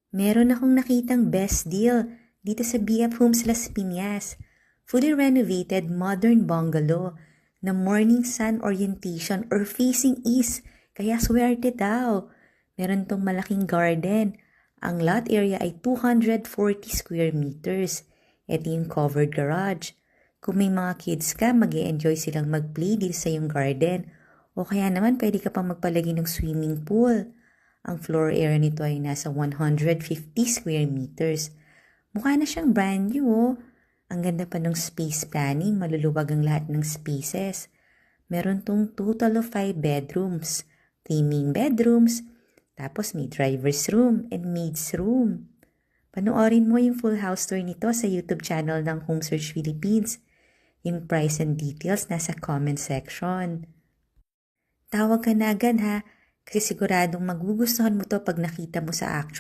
Meron akong nakitang best deal dito sa BF Homes Las Piñas. Fully renovated modern bungalow na morning sun orientation or facing east. Kaya swerte daw. Meron tong malaking garden. Ang lot area ay 240 square meters. Ito yung covered garage. Kung may mga kids ka, mag-e-enjoy silang mag-play dito sa yung garden. O kaya naman pwede ka pang magpalagay ng swimming pool. Ang floor area nito ay nasa 150 square meters. Mukha na siyang brand new oh. Ang ganda pa ng space planning, maluluwag ang lahat ng spaces. Meron tong total of 5 bedrooms, 3 main bedrooms, tapos may driver's room and maid's room. Panoorin mo yung full house tour nito sa YouTube channel ng Home Search Philippines. Yung price and details nasa comment section. Tawag ka na agad ha, kasi siguradong magugustuhan mo to pag nakita mo sa actual